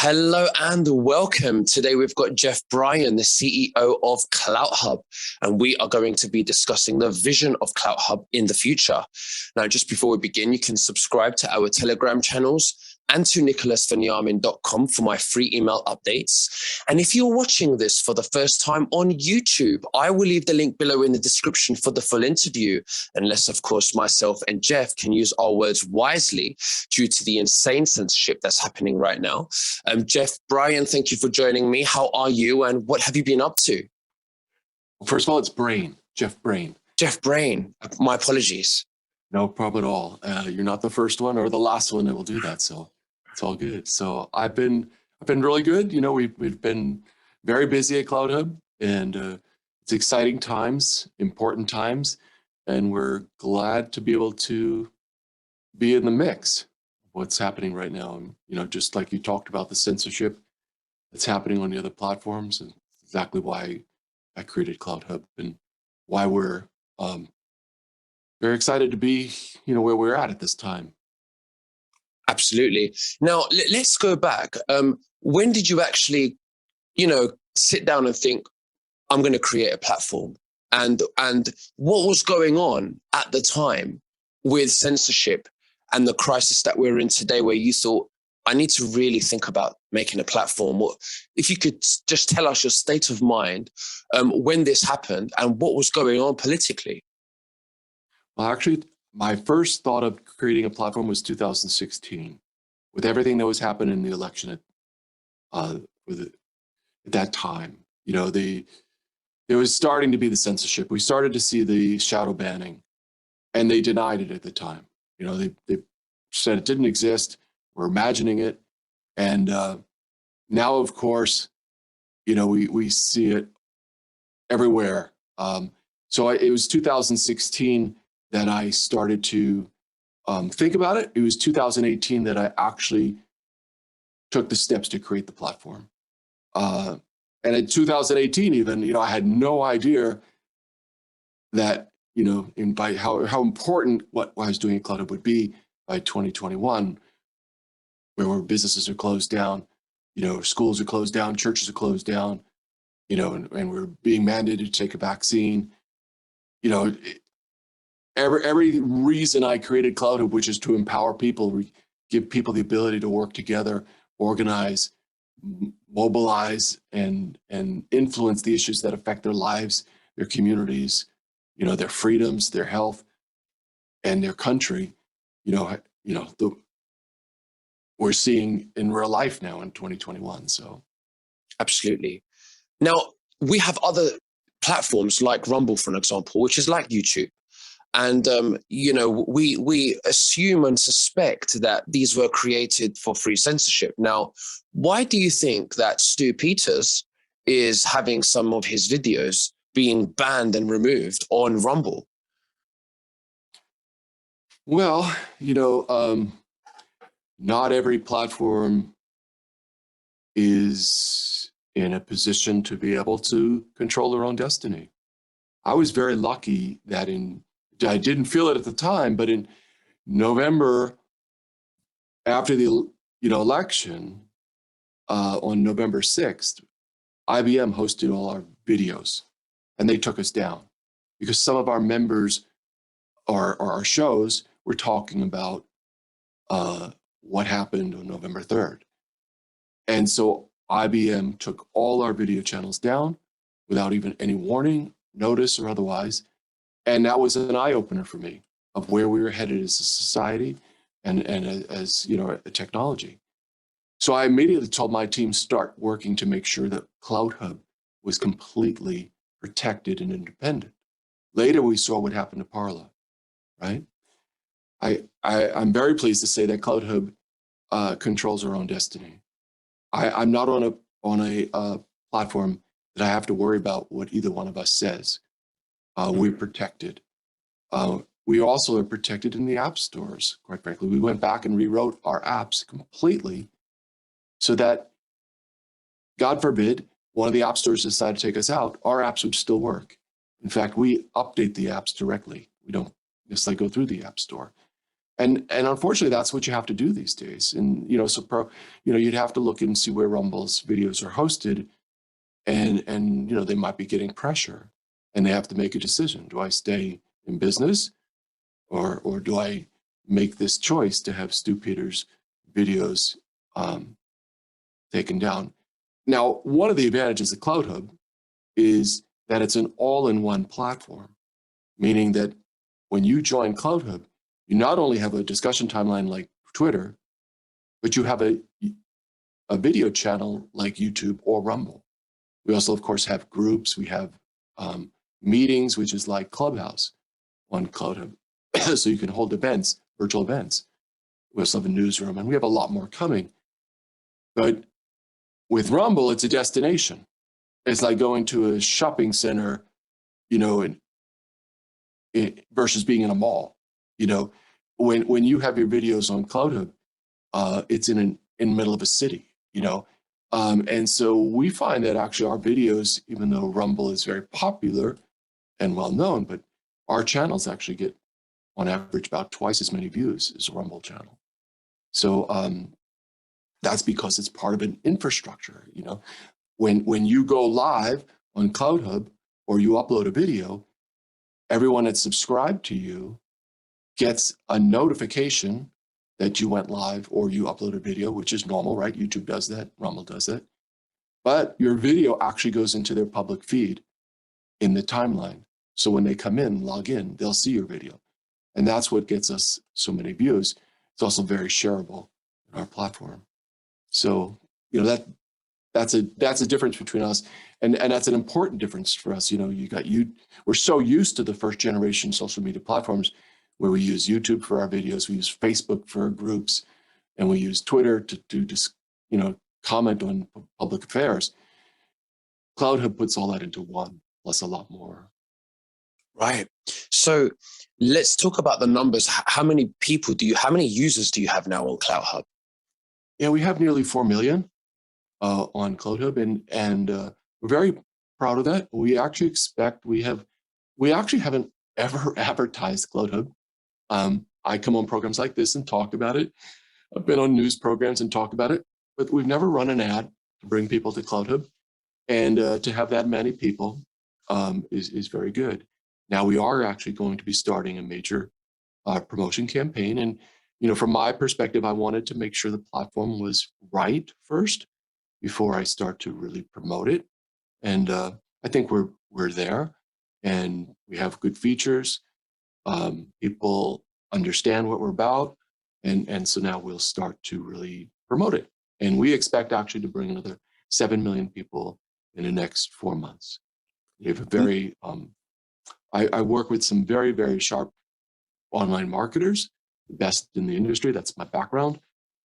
Hello and welcome. Today we've got Jeff Bryan, the CEO of CloutHub, and we are going to be discussing the vision of CloutHub in the future. Now, just before we begin, you can subscribe to our Telegram channels and to nicholasveniamin.com for my free email updates. And if you're watching this for the first time on YouTube, I will leave the link below in the description for the full interview, unless, of course, myself and Jeff can use our words wisely due to the insane censorship that's happening right now. Jeff Bryan, thank you for joining me. How are you and what have you been up to? Well, first of all, it's Brain, Jeff Brain. Jeff Bryan, my apologies. No problem at all. You're not the first one or the last one that will do that, so it's all good. So I've been really good. You know, we've been very busy at CloutHub, and it's exciting times, important times, and we're glad to be able to be in the mix of what's happening right now. And you know, just like you talked about the censorship that's happening on the other platforms, and exactly why I created CloutHub and why we're very excited to be, you know, where we're at this time. Absolutely. Now, let's go back. When did you actually, sit down and think, I'm going to create a platform? And what was going on at the time with censorship and the crisis that we're in today, where you thought, I need to really think about making a platform? If you could just tell us your state of mind when this happened and what was going on politically. Well, actually, my first thought of creating a platform was 2016, with everything that was happening in the election at that time. You know, there was starting to be the censorship. We started to see the shadow banning, and they denied it at the time. You know, they said it didn't exist. We're imagining it, and now, of course, you know, we see it everywhere. It was 2016 that I started to think about it. It was 2018 that I actually took the steps to create the platform. And in 2018, even, you know, I had no idea that, you know, by how important what I was doing at CloutHub would be by 2021, where businesses are closed down, you know, schools are closed down, churches are closed down, you know, and we're being mandated to take a vaccine. You know, every reason I created CloutHub, which is to empower people, give people the ability to work together, organize, mobilize, and influence the issues that affect their lives, their communities, you know, their freedoms, their health, and their country. We're seeing in real life now in 2021. So, Absolutely. Now, we have other platforms like Rumble, for an example, which is like YouTube. And, we assume and suspect that these were created for free censorship. Now, why do you think that Stu Peters is having some of his videos being banned and removed on Rumble? Well, you know, not every platform is in a position to be able to control their own destiny. I was very lucky that I didn't feel it at the time, but in November, after the election, on November 6th, IBM hosted all our videos, and they took us down because some of our members or our shows were talking about what happened on November 3rd. And so IBM took all our video channels down without even any warning, notice, or otherwise. And that was an eye-opener for me of where we were headed as a society and as you know, a technology. So I immediately told my team, start working to make sure that CloutHub was completely protected and independent. Later, we saw what happened to Parla, right? I'm very pleased to say that CloutHub controls our own destiny. I'm not on a platform that I have to worry about what either one of us says. We're protected. We also are protected in the app stores, quite frankly. We went back and rewrote our apps completely so that, God forbid, one of the app stores decided to take us out, our apps would still work. In fact, we update the apps directly. We don't necessarily go through the app store. And unfortunately, that's what you have to do these days. And, you'd have to look and see where Rumble's videos are hosted, and they might be getting pressure, and they have to make a decision. Do I stay in business, or do I make this choice to have Stu Peters' videos taken down? Now, one of the advantages of CloutHub is that it's an all-in-one platform, meaning that when you join CloutHub, you not only have a discussion timeline like Twitter, but you have a video channel like YouTube or Rumble. We also, of course, have groups. We have meetings, which is like Clubhouse on CloutHub. So you can hold events, virtual events. We also have a newsroom, and we have a lot more coming. But with Rumble, it's a destination. It's like going to a shopping center, versus being in a mall. When you have your videos on CloutHub, it's in the middle of a city. And so we find that actually our videos, even though Rumble is very popular and well known, but our channels actually get on average about twice as many views as a Rumble channel. So that's because it's part of an infrastructure. When you go live on CloutHub or you upload a video, everyone that's subscribed to you gets a notification that you went live or you uploaded a video, which is normal, right? YouTube does that, Rumble does that. But your video actually goes into their public feed in the timeline. So when they come in, log in, they'll see your video. And that's what gets us so many views. It's also very shareable in our platform. So, that's a difference between us. And that's an important difference for us. We're so used to the first generation social media platforms where we use YouTube for our videos, we use Facebook for our groups, and we use Twitter to comment on public affairs. CloutHub puts all that into one, plus a lot more. Right. So let's talk about the numbers. How many users do you have now on CloutHub? Yeah, we have nearly 4 million on CloutHub, and we're very proud of that. We actually haven't ever advertised CloutHub. I come on programs like this and talk about it. I've been on news programs and talk about it, but we've never run an ad to bring people to CloutHub. And to have that many people is very good. Now we are actually going to be starting a major promotion campaign. And, from my perspective, I wanted to make sure the platform was right first before I start to really promote it. And I think we're there, and we have good features. People understand what we're about. And so now we'll start to really promote it. And we expect actually to bring another 7 million people in the next 4 months. We have a very, I work with some very, very sharp online marketers, the best in the industry. That's my background,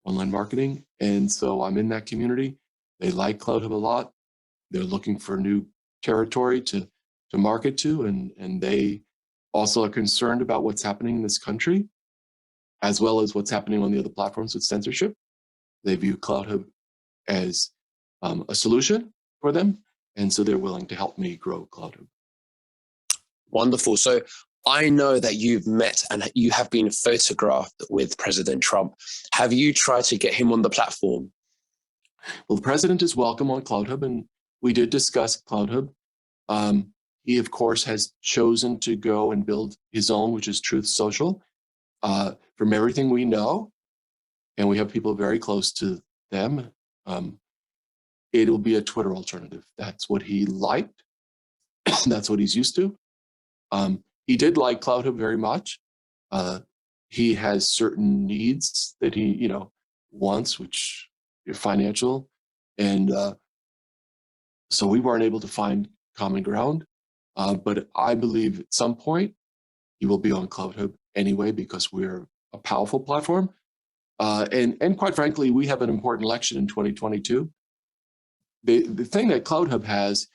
online marketing. And so I'm in that community. They like CloutHub a lot. They're looking for new territory to market to. And they also are concerned about what's happening in this country, as well as what's happening on the other platforms with censorship. They view CloutHub as a solution for them. And so they're willing to help me grow CloutHub. Wonderful. So I know that you've met and you have been photographed with President Trump. Have you tried to get him on the platform? Well, the president is welcome on CloutHub, and we did discuss CloutHub. He, of course, has chosen to go and build his own, which is Truth Social. From everything we know, and we have people very close to them, it'll be a Twitter alternative. That's what he liked. That's what he's used to. He did like CloutHub very much. He has certain needs that he, wants, which are financial. And so we weren't able to find common ground. But I believe at some point he will be on CloutHub anyway, because we're a powerful platform. And quite frankly, we have an important election in 2022. The thing that CloutHub has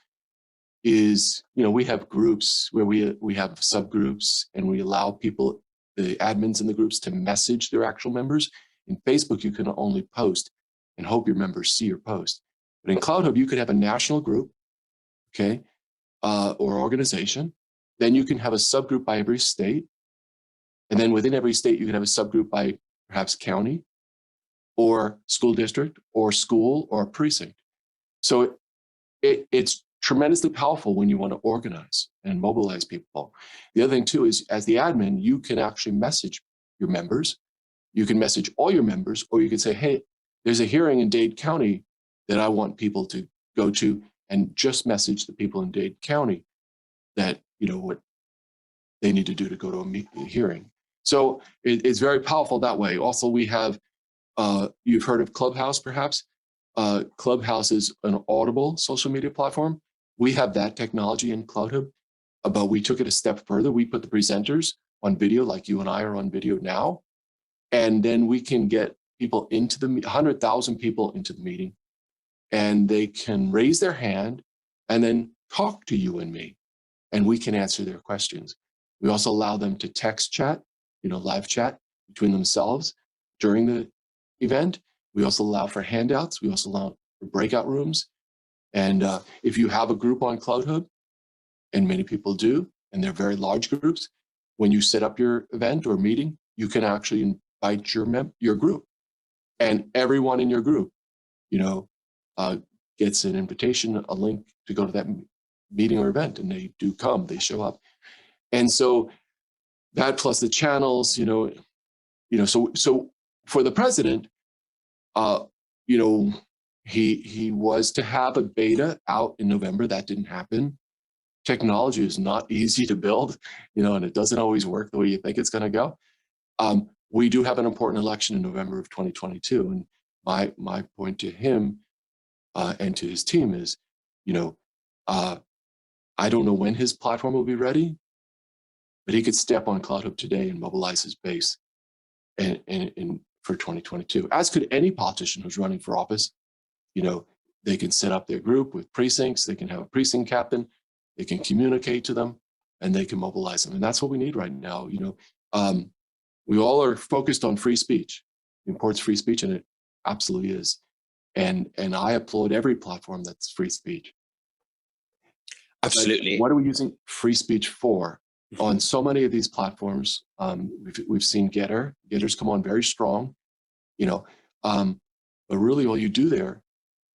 is, we have groups where we have subgroups, and we allow people, the admins in the groups, to message their actual members. In Facebook, you can only post and hope your members see your post. But in CloutHub, you could have a national group, okay, or organization. Then you can have a subgroup by every state. And then within every state, you can have a subgroup by perhaps county or school district or school or precinct. So it's tremendously powerful when you want to organize and mobilize people. The other thing too is, as the admin, you can actually message your members. You can message all your members, or you can say, hey, there's a hearing in Dade County that I want people to go to, and just message the people in Dade County that, what they need to do to go to a hearing. So it's very powerful that way. Also, we have, you've heard of Clubhouse, perhaps. Clubhouse is an audible social media platform. We have that technology in CloutHub, but we took it a step further. We put the presenters on video, like you and I are on video now, and then we can get people into the 100,000 people into the meeting, and they can raise their hand and then talk to you and me, and we can answer their questions. We also allow them to text chat, live chat between themselves during the event. We also allow for handouts. We also allow for breakout rooms. And if you have a group on CloutHub, and many people do, and they're very large groups, when you set up your event or meeting, you can actually invite your group. And everyone in your group, gets an invitation, a link to go to that meeting or event, and they do come, they show up. And so that plus the channels, so for the president, he was to have a beta out in November. That didn't happen. Technology is not easy to build, and it doesn't always work the way you think it's going to go. We do have an important election in November of 2022, and my point to him and to his team is, I don't know when his platform will be ready, but he could step on CloutHub today and mobilize his base and for 2022, as could any politician who's running for office. They can set up their group with precincts, they can have a precinct captain, they can communicate to them, and they can mobilize them. And that's what we need right now. We all are focused on free speech, the importance of free speech, and it absolutely is. And I applaud every platform that's free speech. Absolutely. But what are we using free speech for? On so many of these platforms, we've seen Getters come on very strong, but really all you do there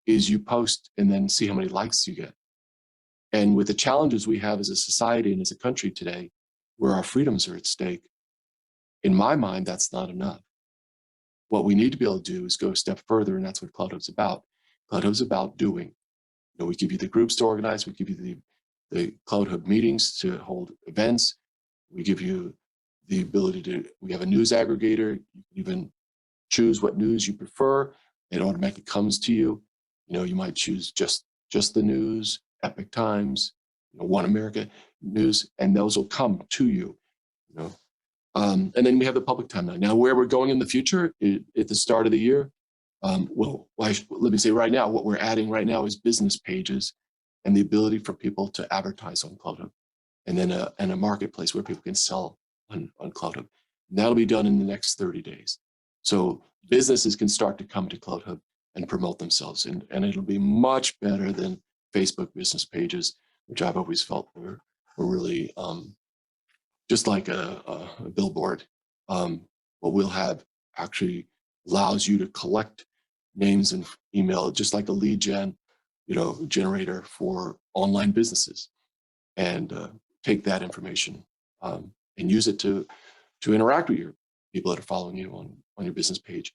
is you post and then see how many likes you get. And with the challenges we have as a society and as a country today, where our freedoms are at stake, in my mind, that's not enough. What we need to be able to do is go a step further, and that's what CloutHub's about. CloutHub's about doing. We give you the groups to organize, we give you the CloutHub meetings to hold events. We give you the ability we have a news aggregator. You can even choose what news you prefer. It automatically comes to you. You might choose just the news, Epic Times, One America News, and those will come to you. And then we have the public timeline. Now, where we're going in the future, at the start of the year, let me say right now, what we're adding right now is business pages and the ability for people to advertise on CloutHub, and then a marketplace where people can sell on CloutHub. And that'll be done in the next 30 days. So businesses can start to come to CloutHub and promote themselves, and it'll be much better than Facebook business pages, which I've always felt were really just like a billboard. What we'll have actually allows you to collect names and email, just like a lead gen, generator for online businesses, and take that information and use it to interact with your people that are following you on your business page.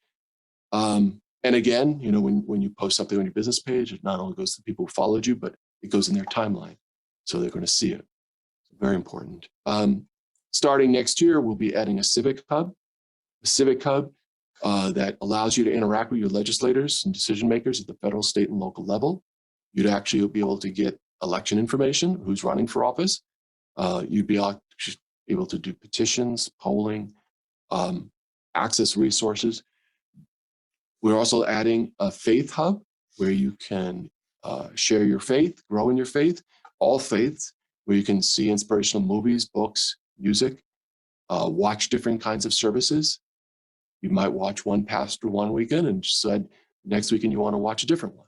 And again, when you post something on your business page, it not only goes to the people who followed you, but it goes in their timeline, so they're going to see it. Very important. Starting next year, we'll be adding a civic hub. A civic hub that allows you to interact with your legislators and decision makers at the federal, state, and local level. You'd actually be able to get election information, who's running for office. You'd be able to do petitions, polling, access resources. We're also adding a faith hub where you can share your faith, grow in your faith, all faiths, where you can see inspirational movies, books, music, watch different kinds of services. You might watch one pastor one weekend and decide next weekend you want to watch a different one,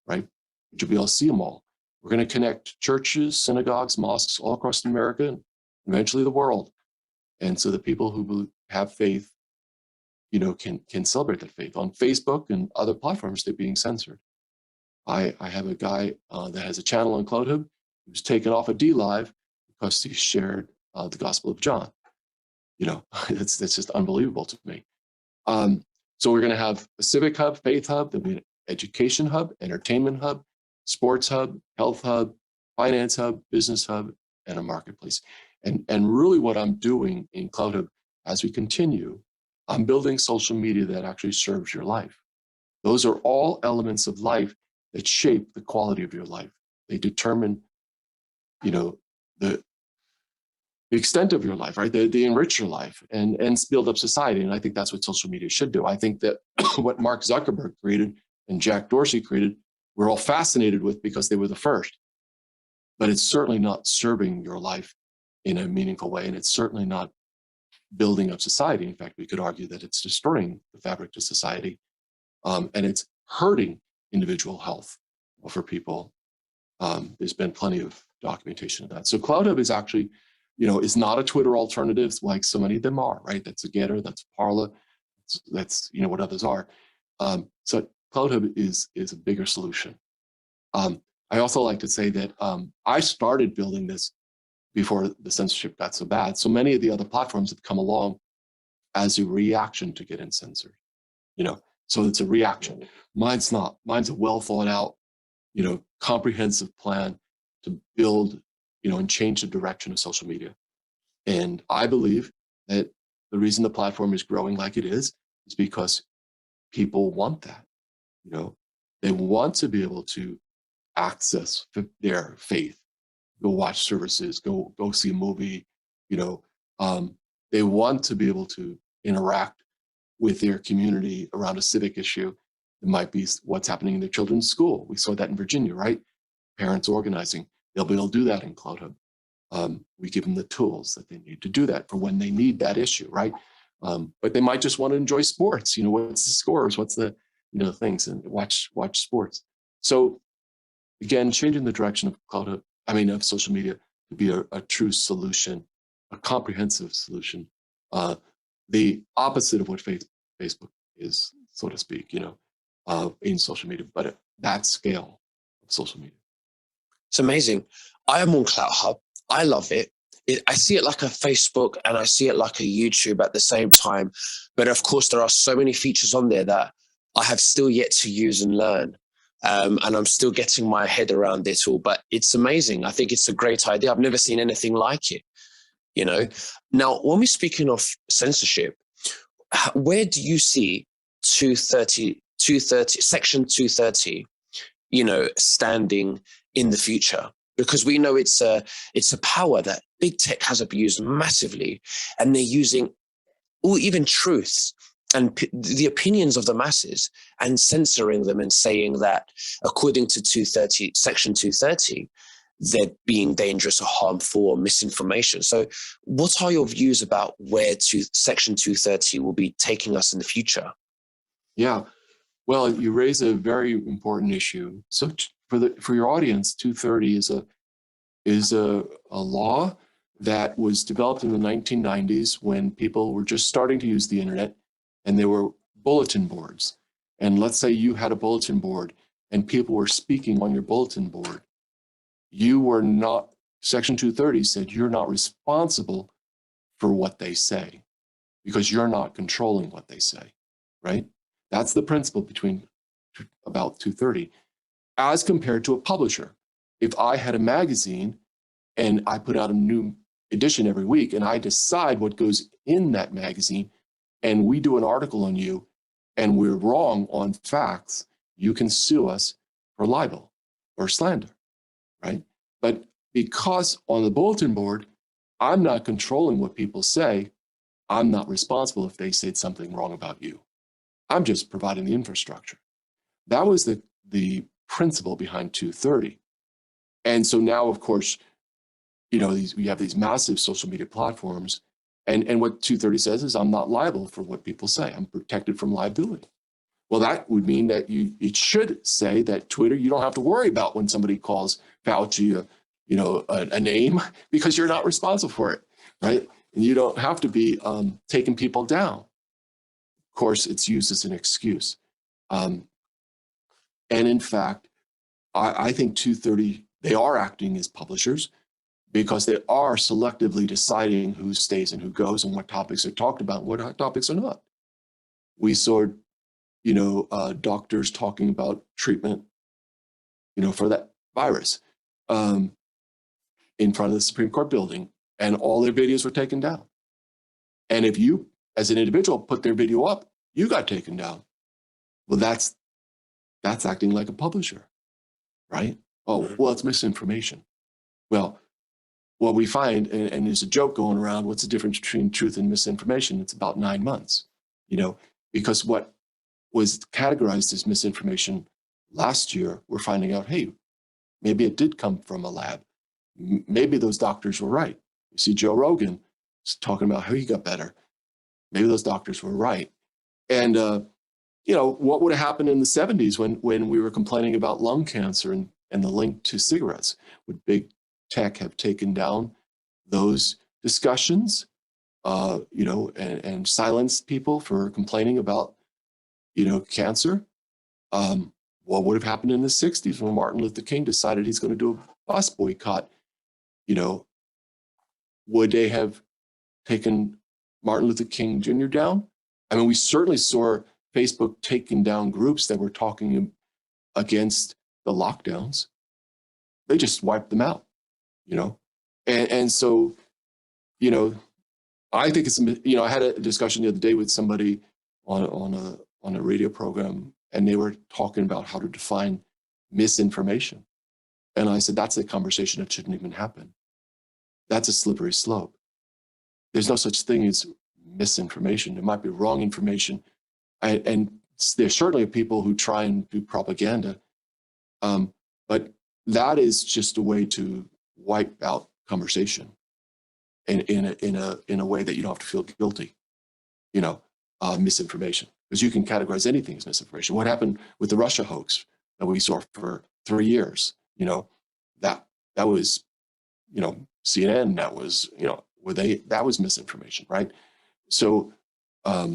right? But you'll be able to see them all. We're going to connect churches, synagogues, mosques all across America, and eventually the world. And so the people who have faith, can celebrate that faith. On Facebook and other platforms, they're being censored. I have a guy that has a channel on CloutHub who's taken off a DLive because he shared the Gospel of John. That's just unbelievable to me. So we're going to have a civic hub, faith hub, there'll be an education hub, entertainment hub, sports hub, health hub, finance hub, business hub, and a marketplace. And really what I'm doing in CloutHub as we continue, I'm building social media that actually serves your life. Those are all elements of life that shape the quality of your life. They determine, the extent of your life, right? They enrich your life and build up society. And I think that's what social media should do. I think that what Mark Zuckerberg created and Jack Dorsey created, we're all fascinated with because they were the first. But it's certainly not serving your life in a meaningful way. And it's certainly not building up society. In fact, we could argue that it's destroying the fabric of society. And it's hurting individual health for people. There's been plenty of documentation of that. So CloutHub is actually, is not a Twitter alternative like so many of them are, right? That's a Getter, that's Parler, that's what others are. So CloutHub is a bigger solution. I also like to say that I started building this before the censorship got so bad. So many of the other platforms have come along as a reaction to getting censored, so it's a reaction. Mine's not. Mine's a well thought out, comprehensive plan to build, and change the direction of social media. And I believe that the reason the platform is growing like it is because people want that. They want to be able to access their faith, go watch services, go see a movie. They want to be able to interact with their community around a civic issue. It might be what's happening in their children's school. We saw that in Virginia, right? Parents organizing. They'll be able to do that in CloutHub. We give them the tools that they need to do that for when they need that issue, right? But they might just want to enjoy sports. What's the scores? What's the, things, and watch sports. So again, changing the direction of CloutHub, of social media to be a true solution, a comprehensive solution. The opposite of what Facebook is, so to speak, in social media, but at that scale of social media. It's amazing. I am on CloutHub. I love it. I see it like a Facebook and I see it like a YouTube at the same time. But of course, there are so many features on there that I have still yet to use and learn. And I'm still getting my head around it all. But it's amazing. I think it's a great idea. I've never seen anything like it. Now, when we're speaking of censorship, where do you see 230, Section 230, standing in the future? Because we know it's a power that big tech has abused massively, and they're using even truths and the opinions of the masses and censoring them and saying that according to Section 230, they're being dangerous or harmful or misinformation. So what are your views about where Section 230 will be taking us in the future? Yeah, well, you raise a very important issue. So for your audience, 230 is a law that was developed in the 1990s when people were just starting to use the internet, and there were bulletin boards. And let's say you had a bulletin board and people were speaking on your bulletin board. You were not, Section 230 said you're not responsible for what they say because you're not controlling what they say, right? That's the principle about 230. As compared to a publisher. If I had a magazine and I put out a new edition every week and I decide what goes in that magazine and we do an article on you and we're wrong on facts, you can sue us for libel or slander, right? But because on the bulletin board, I'm not controlling what people say, I'm not responsible if they said something wrong about you. I'm just providing the infrastructure. That was the principle behind 230. And so now, of course, we have these massive social media platforms. And what 230 says is I'm not liable for what people say. I'm protected from liability. Well, that would mean that it should say that Twitter, you don't have to worry about when somebody calls Fauci a name because you're not responsible for it, right? and you don't have to be taking people down. Of course, it's used as an excuse. And in fact, I think 230, they are acting as publishers because they are selectively deciding who stays and who goes and what topics are talked about and what topics are not. We saw, doctors talking about treatment, for that virus in front of the Supreme Court building, and all their videos were taken down. And if you, as an individual, put their video up, you got taken down. Well, that's acting like a publisher, right? Oh, well, it's misinformation. Well, what we find, and there's a joke going around, what's the difference between truth and misinformation? It's about 9 months, because what was categorized as misinformation last year, we're finding out, hey, maybe it did come from a lab. Maybe those doctors were right. You see Joe Rogan talking about how he got better. Maybe those doctors were right. And, what would have happened in the 70s when we were complaining about lung cancer and the link to cigarettes? Would big tech have taken down those discussions, and silenced people for complaining about, cancer? What would have happened in the 60s when Martin Luther King decided he's going to do a bus boycott? Would they have taken Martin Luther King Jr. down? I mean, we certainly saw Facebook taking down groups that were talking against the lockdowns. They just wiped them out, and so, I think it's, I had a discussion the other day with somebody on a radio program, and they were talking about how to define misinformation. And I said, that's a conversation that shouldn't even happen. That's a slippery slope. There's no such thing as misinformation. It might be wrong information. And there's certainly people who try and do propaganda. But that is just a way to wipe out conversation in a way that you don't have to feel guilty, misinformation. Because you can categorize anything as misinformation. What happened with the Russia hoax that we saw for 3 years? That was, CNN. That was, that was misinformation, right? So, so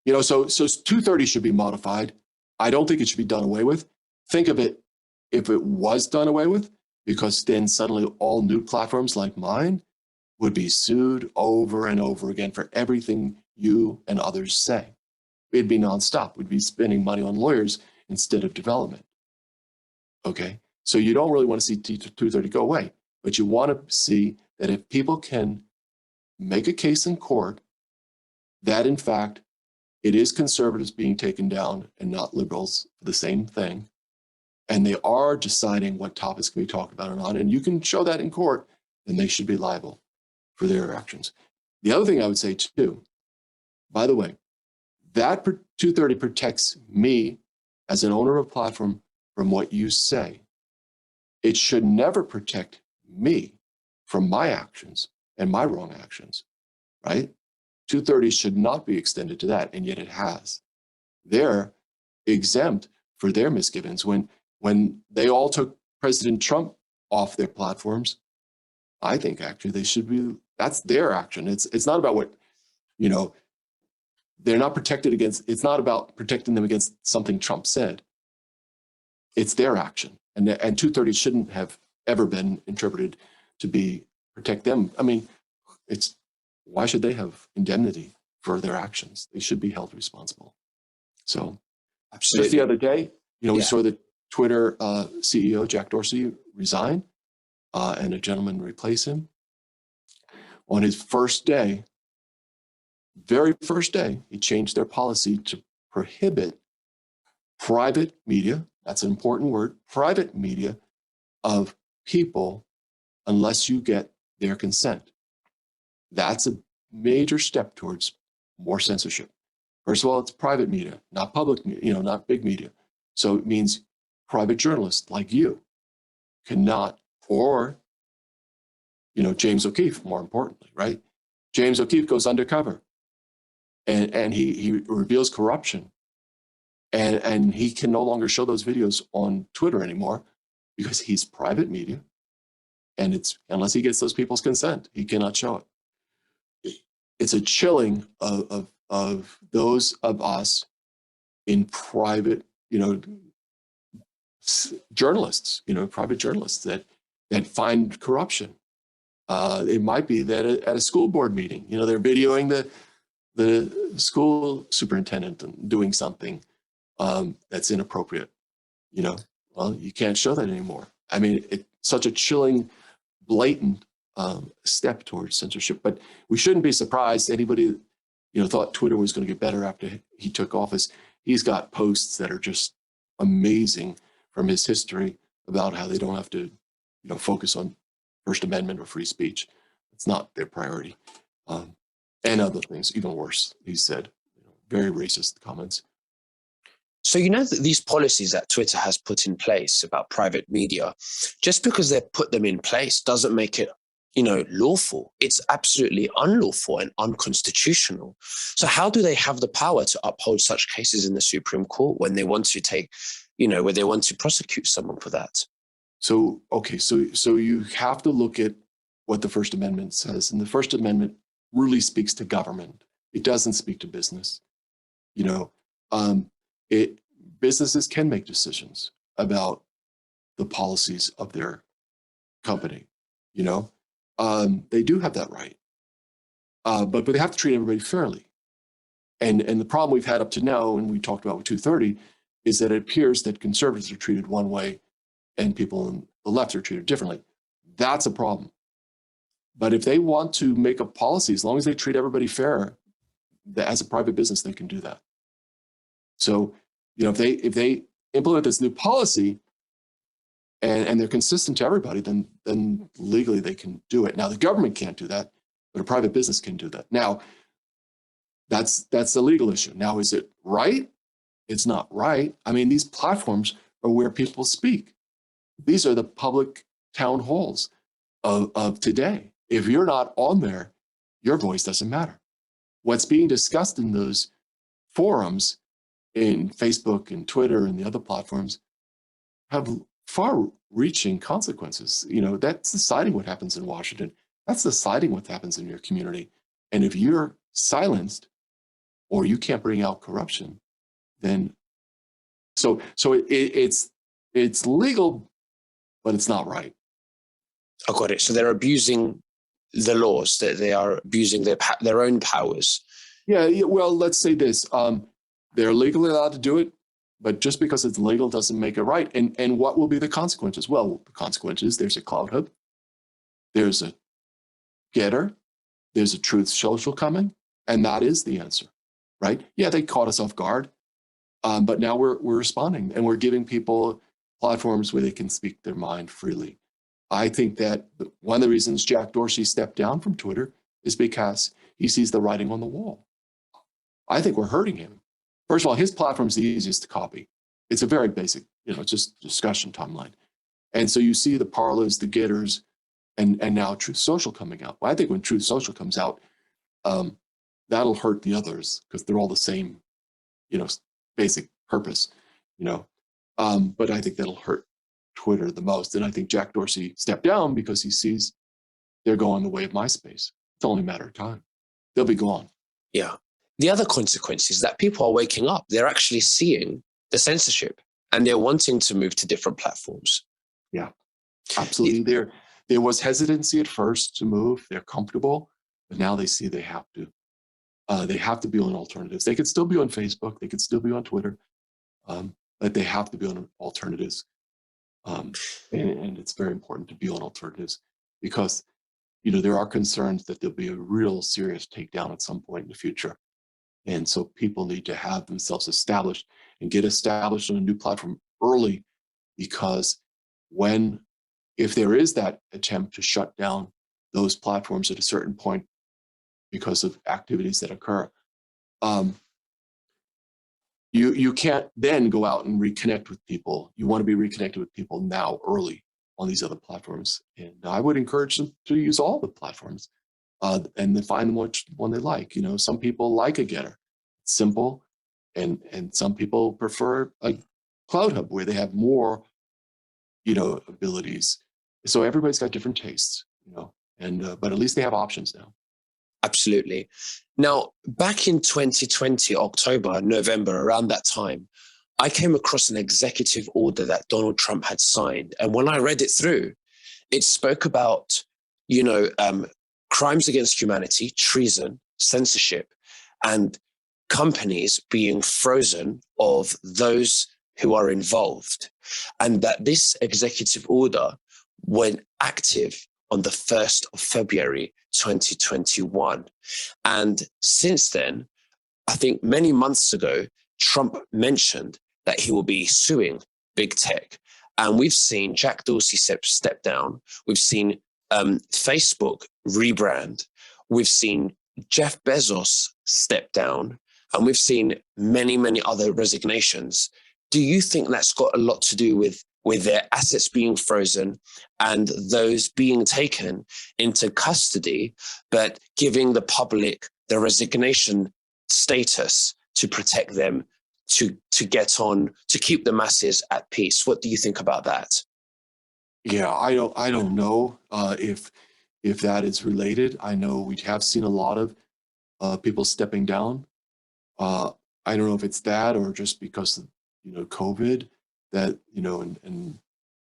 230 should be modified. I don't think it should be done away with. Think of it if it was done away with, because then suddenly all new platforms like mine would be sued over and over again for everything you and others say. It'd be nonstop. We'd be spending money on lawyers instead of development. Okay, so you don't really want to see 230 go away, but you want to see that if people can make a case in court that in fact it is conservatives being taken down and not liberals for the same thing, and they are deciding what topics can be talked about or not, and you can show that in court, then they should be liable for their actions. The other thing I would say too, by the way, that 230 protects me as an owner of a platform from what you say. It should never protect me from my actions and my wrong actions, right? 230 should not be extended to that, and yet it has. They're exempt for their misgivings. When they all took President Trump off their platforms, I think actually they should be, that's their action. It's not about what, they're not protected against, it's not about protecting them against something Trump said. It's their action. And 230 shouldn't have ever been interpreted to be protect them. I mean, why should they have indemnity for their actions? They should be held responsible. So Absolutely. Just the other day, we saw the Twitter CEO, Jack Dorsey, resign and a gentleman replace him. On his first day, very first day, he changed their policy to prohibit private media, that's an important word, private media of people unless you get their consent. That's a major step towards more censorship. First of all, it's private media, not public media, not big media. So it means private journalists like you cannot, or, James O'Keefe, more importantly, right? James O'Keefe goes undercover and he reveals corruption. And he can no longer show those videos on Twitter anymore because he's private media. And it's unless he gets those people's consent, he cannot show it. it's a chilling of those of us in private, journalists, private journalists that find corruption. It might be that at a school board meeting, they're videoing the school superintendent doing something that's inappropriate. Well, you can't show that anymore. I mean, it's such a chilling, blatant step towards censorship. But we shouldn't be surprised. Anybody, thought Twitter was going to get better after he took office. He's got posts that are just amazing from his history about how they don't have to, focus on First Amendment or free speech. It's not their priority. And other things, even worse, he said, very racist comments. So that these policies that Twitter has put in place about private media, just because they put them in place doesn't make it, lawful. It's absolutely unlawful and unconstitutional. So how do they have the power to uphold such cases in the Supreme Court when they want to take, where they want to prosecute someone for that? So, okay, so you have to look at what the First Amendment says. And the First Amendment really speaks to government. It doesn't speak to business. Businesses can make decisions about the policies of their company. They do have that right, but they have to treat everybody fairly. And the problem we've had up to now, and we talked about with 230, is that it appears that conservatives are treated one way and people on the left are treated differently. That's a problem. But if they want to make a policy, as long as they treat everybody fair, as a private business, they can do that. So, if they implement this new policy and they're consistent to everybody, then legally they can do it. Now, the government can't do that, but a private business can do that. Now, that's a legal issue. Now, is it right? It's not right. I mean, these platforms are where people speak. These are the public town halls of today. If you're not on there, your voice doesn't matter. What's being discussed in those forums in Facebook and Twitter and the other platforms have far-reaching consequences. That's deciding what happens in Washington. That's deciding what happens in your community. And if you're silenced or you can't bring out corruption, then it's legal, but it's not right. I got it. So they're abusing the laws, that they are abusing their own powers. Yeah, well, let's say this. They're legally allowed to do it, but just because it's legal doesn't make it right. And what will be the consequences? Well, the consequences, there's a CloutHub, there's a Getter, there's a Truth Social coming, and that is the answer, right? Yeah, they caught us off guard, but now we're responding, and we're giving people platforms where they can speak their mind freely. I think that one of the reasons Jack Dorsey stepped down from Twitter is because he sees the writing on the wall. I think we're hurting him. First of all, his platform is the easiest to copy. It's a very basic, it's just discussion timeline. And so you see the Parlers, the Getters, and now Truth Social coming out. Well, I think when Truth Social comes out, that'll hurt the others because they're all the same, basic purpose, but I think that'll hurt Twitter the most. And I think Jack Dorsey stepped down because he sees they're going the way of MySpace. It's only a matter of time. They'll be gone. Yeah. The other consequence is that people are waking up. They're actually seeing the censorship and they're wanting to move to different platforms. Yeah, absolutely. There was hesitancy at first to move. They're comfortable, but now they see they have to. They have to be on alternatives. They could still be on Facebook. They could still be on Twitter, but they have to be on alternatives. And it's very important to be on alternatives because, there are concerns that there'll be a real serious takedown at some point in the future. And so people need to have themselves established and get established on a new platform early, because if there is that attempt to shut down those platforms at a certain point because of activities that occur, you can't then go out and reconnect with people. You want to be reconnected with people now, early on these other platforms. And I would encourage them to use all the platforms and then find which one they like. Some people like a Getter, it's simple, and some people prefer a CloutHub where they have more, abilities. So everybody's got different tastes, and but at least they have options now. Absolutely. Now, back in 2020, October, November, around that time, I came across an executive order that Donald Trump had signed. And when I read it through, it spoke about, you know, crimes against humanity, treason, censorship, and companies being frozen of those who are involved. And that this executive order went active on the 1st of February 2021. And since then, I think many months ago, Trump mentioned that he will be suing big tech. And we've seen Jack Dorsey step down. We've seen Facebook rebrand. We've seen Jeff Bezos step down. And we've seen many, many other resignations. Do you think that's got a lot to do with their assets being frozen and those being taken into custody, but giving the public the resignation status to protect them, to get on, to keep the masses at peace? What do you think about that? Yeah, I don't know if that is related. I know we have seen a lot of people stepping down. Uh, I don't know if it's that or just because of, COVID, that, and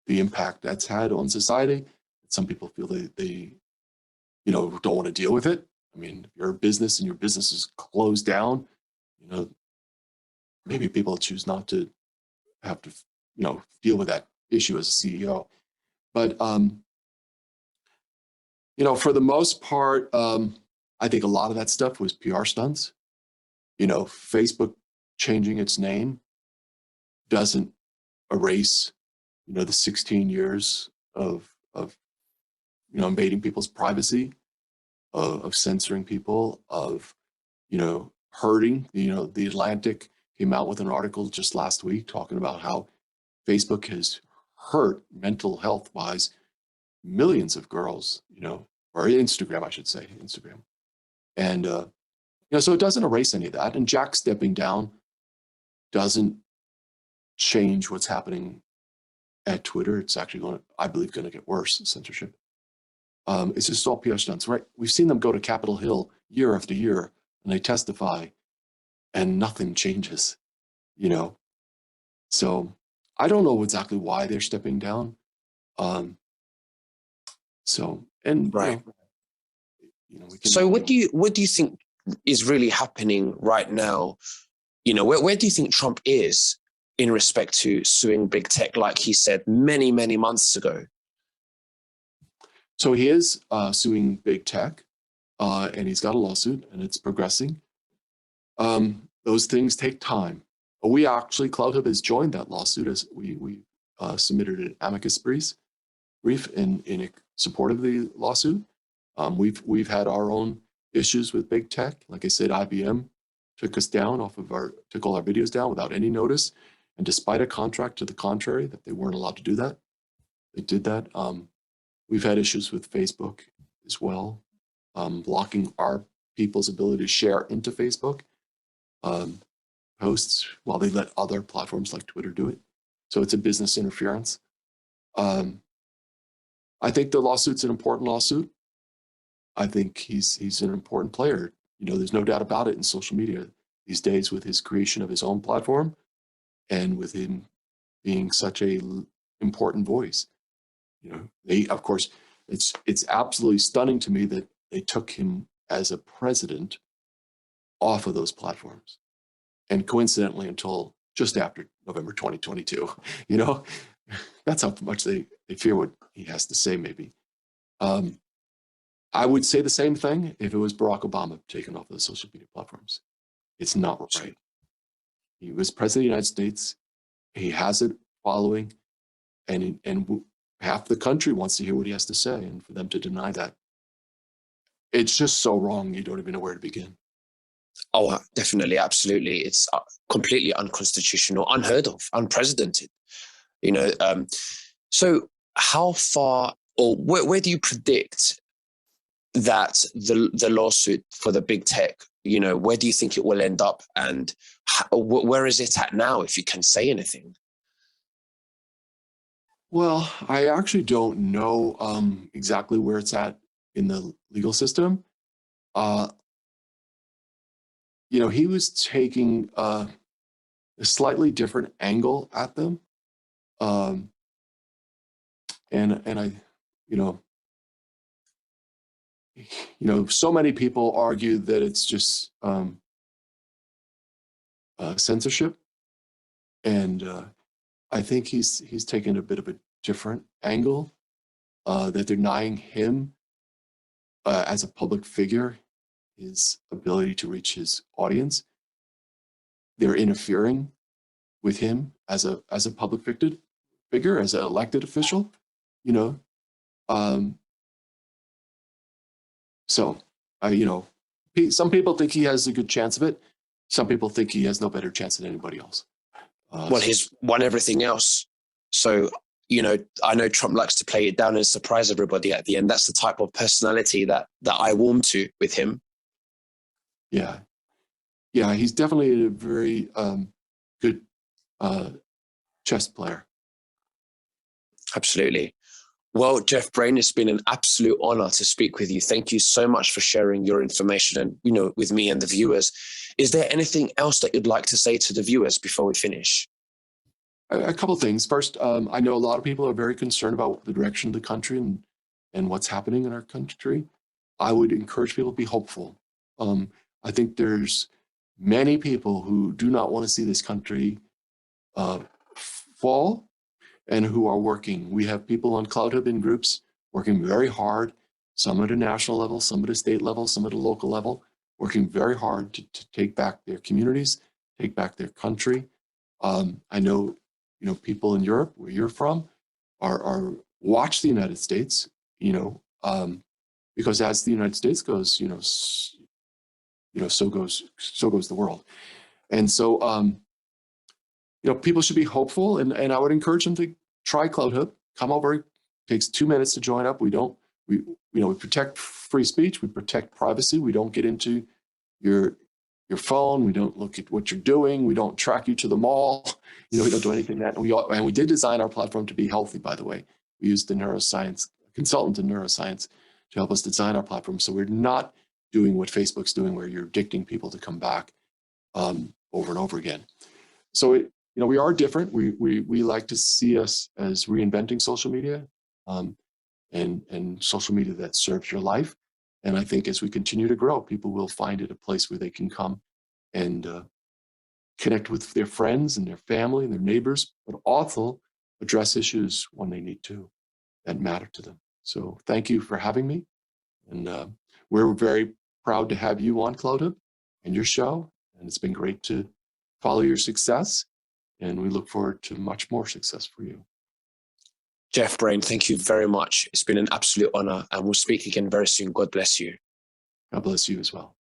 the impact that's had on society. Some people feel they don't want to deal with it. I mean, if you're a business and your business is closed down, you know, maybe people choose not to have to, deal with that issue as a CEO. But for the most part, I think a lot of that stuff was PR stunts. Facebook changing its name doesn't erase, the 16 years of invading people's privacy, of censoring people, of hurting. The Atlantic came out with an article just last week talking about how Facebook has hurt mental health wise millions of girls, or Instagram, I should say, Instagram. And, so it doesn't erase any of that. And Jack stepping down doesn't change what's happening at Twitter. It's actually I believe, going to get worse, censorship. It's just all PR stunts, right? We've seen them go to Capitol Hill year after year and they testify and nothing changes, So I don't know exactly why they're stepping down. Right. We can. So what do you think is really happening right now? Where do you think Trump is in respect to suing big tech, like he said many, many months ago? So he is suing big tech, and he's got a lawsuit, and it's progressing. Those things take time. We actually, CloutHub has joined that lawsuit as we submitted an amicus brief in support of the lawsuit. We've had our own issues with big tech. Like I said, IBM took all our videos down without any notice, and despite a contract to the contrary that they weren't allowed to do that, they did that. We've had issues with Facebook as well, blocking our people's ability to share into Facebook posts while they let other platforms like Twitter do it. So it's a business interference. I think the lawsuit's an important lawsuit. I think he's an important player. There's no doubt about it in social media these days with his creation of his own platform and with him being such a important voice. Of course, it's absolutely stunning to me that they took him as a president off of those platforms. And coincidentally, until just after November 2022, that's how much they fear what he has to say, maybe. I would say the same thing if it was Barack Obama taken off of the social media platforms. It's not right. He was president of the United States. He has it following, and half the country wants to hear what he has to say, and for them to deny that, it's just so wrong. You don't even know where to begin. Oh, definitely, absolutely. It's completely unconstitutional, unheard of, unprecedented. So how far, or where do you predict that the lawsuit for the big tech, where do you think it will end up, and where is it at now, if you can say anything? Well, I actually don't know exactly where it's at in the legal system. he was taking a slightly different angle at them. And I, so many people argue that it's just censorship, and I think he's taken a bit of a different angle, that they're denying him as a public figure his ability to reach his audience. They're interfering with him as a public figure, as an elected official, So, some people think he has a good chance of it. Some people think he has no better chance than anybody else. Well, he's won everything else. So, I know Trump likes to play it down and surprise everybody at the end. That's the type of personality that I warm to with him. Yeah. Yeah, he's definitely a very good chess player. Absolutely. Well, Jeff Brain, it's been an absolute honor to speak with you. Thank you so much for sharing your information and, with me and the viewers. Is there anything else that you'd like to say to the viewers before we finish? A couple of things. First, I know a lot of people are very concerned about the direction of the country and what's happening in our country. I would encourage people to be hopeful. I think there's many people who do not want to see this country fall, and who are working. We have people on CloutHub in groups working very hard, some at a national level, some at a state level, some at a local level, working very hard to take back their communities, take back their country. I know, people in Europe, where you're from, are watch the United States, because as the United States goes, so goes the world. And so, people should be hopeful, and I would encourage them to try CloutHub. Come over. It takes 2 minutes to join up. We protect free speech. We protect privacy. We don't get into your phone. We don't look at what you're doing. We don't track you to the mall. We don't do anything that. And we did design our platform to be healthy, by the way. We used a consultant in neuroscience to help us design our platform. So we're not doing what Facebook's doing, where you're addicting people to come back over and over again. So we are different. We like to see us as reinventing social media, and social media that serves your life. And I think as we continue to grow, people will find it a place where they can come and connect with their friends and their family and their neighbors, but also address issues when they need to that matter to them. So thank you for having me. And we're very proud to have you on CloutHub and your show. And it's been great to follow your success. And we look forward to much more success for you. Jeff Brain, thank you very much. It's been an absolute honor, and we'll speak again very soon. God bless you. God bless you as well.